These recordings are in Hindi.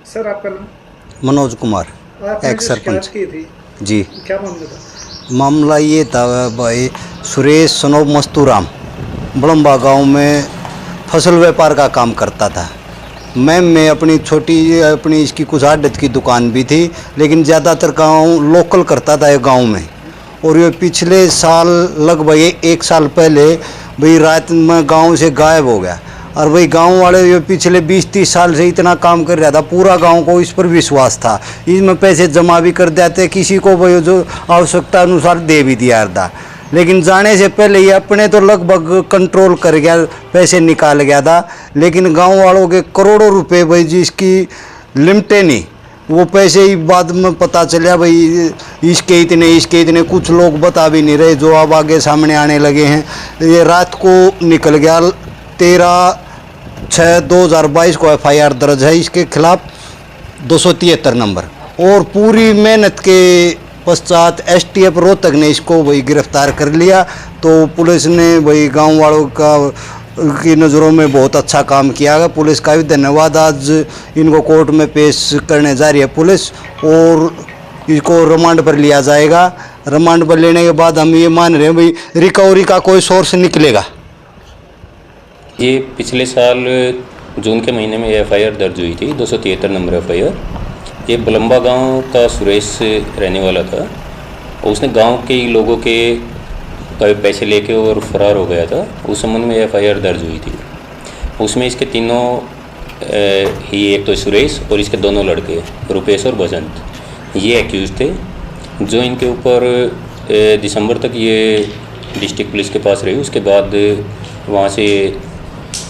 सर आपका नाम? मनोज कुमार, आपने एक्स जो शिकायत सरपंच। की थी, जी, क्या मामला था? मामला ये था भाई, सुरेश सनोब मस्तूराम बड़म्बा गांव में फसल व्यापार का काम करता था। मैं अपनी छोटी अपनी इसकी कुछ आड़त की दुकान भी थी, लेकिन ज़्यादातर गांव लोकल करता था ये गांव में। और ये पिछले साल लगभग 1 साल पहले भाई रात में गांव से गायब हो गया। और वही गांव वाले ये पिछले 20-30 साल से इतना काम कर रहा था, पूरा गांव को इस पर विश्वास था, इसमें पैसे जमा भी कर देते, किसी को भाई जो आवश्यकता अनुसार दे भी दिया था। लेकिन जाने से पहले ये अपने तो लगभग कंट्रोल कर गया, पैसे निकाल गया था। लेकिन गांव वालों के करोड़ों रुपए भाई जिसकी लिमिटें नहीं, वो पैसे ही बाद में पता चला भाई इसके इतने, कुछ लोग बता भी नहीं रहे, जो अब आगे सामने आने लगे हैं। ये रात को निकल गया। 13/6/2022 को FIR दर्ज है इसके खिलाफ 273 नंबर। और पूरी मेहनत के पश्चात STF रोहतक ने इसको वही गिरफ्तार कर लिया। तो पुलिस ने वही गांव वालों का की नज़रों में बहुत अच्छा काम किया है। पुलिस का भी धन्यवाद। आज इनको कोर्ट में पेश करने जा रही है पुलिस, और इसको रिमांड पर लिया जाएगा। रिमांड पर लेने के बाद हम ये मान रहे हैं भाई रिकवरी का कोई सोर्स निकलेगा। ये पिछले साल जून के महीने में FIR दर्ज हुई थी, 273 नंबर FIR। ये बलम्बा गांव का सुरेश रहने वाला था। उसने गांव के लोगों के पैसे लेके और फरार हो गया था। उस संबंध में FIR दर्ज हुई थी। उसमें इसके तीनों ही, एक तो सुरेश और इसके दोनों लड़के रुपेश और बसंत, ये एक्यूज थे, जो इनके ऊपर दिसंबर तक ये डिस्ट्रिक्ट पुलिस के पास रही। उसके बाद वहाँ से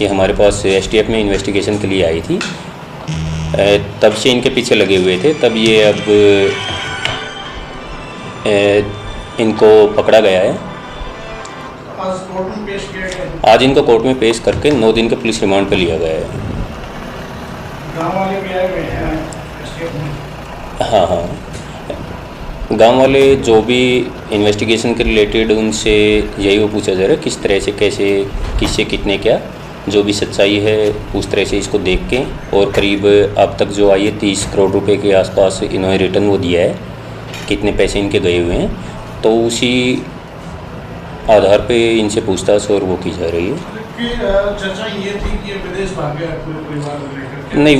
ये हमारे पास STF में इन्वेस्टिगेशन के लिए आई थी। तब से इनके पीछे लगे हुए थे। तब ये अब इनको पकड़ा गया है। आज कोर्ट में पेश किया गया। आज इनको कोर्ट में पेश करके 9 दिन के पुलिस रिमांड पर लिया गया है। गांव वाले भी आए हुए हैं STF में? हाँ, गांव वाले जो भी इन्वेस्टिगेशन के रिलेटेड उनसे यही वो पूछा जा रहा है, किस तरह से, कैसे, किससे कितने, क्या जो भी सच्चाई है उस तरह से इसको देख के। और करीब अब तक जो आई है 30 करोड़ रुपए के आसपास इन्होंने रिटर्न वो दिया है, कितने पैसे इनके गए हुए हैं। तो उसी आधार पे इनसे पूछताछ और वो की जा रही है। चर्चा ये थी कि ये विदेश भाग गया पूरे परिवार को लेकर। नहीं,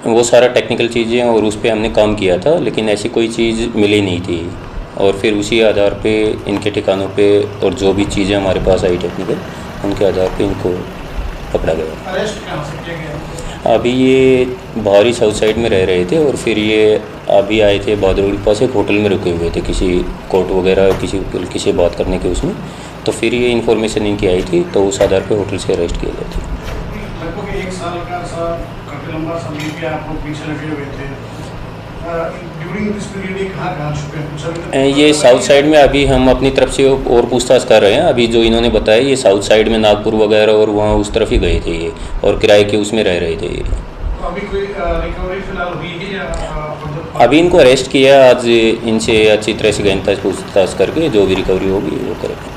वो सारा टेक्निकल चीज़ें और उस पर हमने काम किया था, लेकिन ऐसी कोई चीज़ मिली नहीं थी। और फिर उसी आधार पे इनके ठिकानों पे और जो भी चीज़ें हमारे पास आई टेक्निकल, उनके आधार पे इनको पकड़ा गया। अरेस्ट कहाँ से किया गया? अभी ये बाहरी साउथ साइड में रह रहे थे, और फिर ये अभी आए थे बहादुर के पास, एक होटल में रुके हुए थे किसी कोर्ट वगैरह किसी बात करने के उसमें। तो फिर ये इन्फॉर्मेशन इनकी आई थी, तो उस आधार पे होटल से अरेस्ट किया गया था। लगभग 1 साल का काफी लंबा समय के आप लोग पीछे लगे हुए थे। ड्यूरिंग दिस पीरियड ये कहाँ छुपे हैं? ये साउथ साइड में अभी हम अपनी तरफ से और पूछताछ कर रहे हैं। अभी जो इन्होंने बताया ये साउथ साइड में नागपुर वगैरह और वहाँ उस तरफ ही गए थे ये, और किराए के उसमें रह रहे थे ये। तो अभी कोई रिकवरी फिलहाल हुई है या अभी इनको अरेस्ट किया। आज इनसे अच्छी तरह से गहनता से पूछताछ करके जो भी रिकवरी होगी वो करेंगे।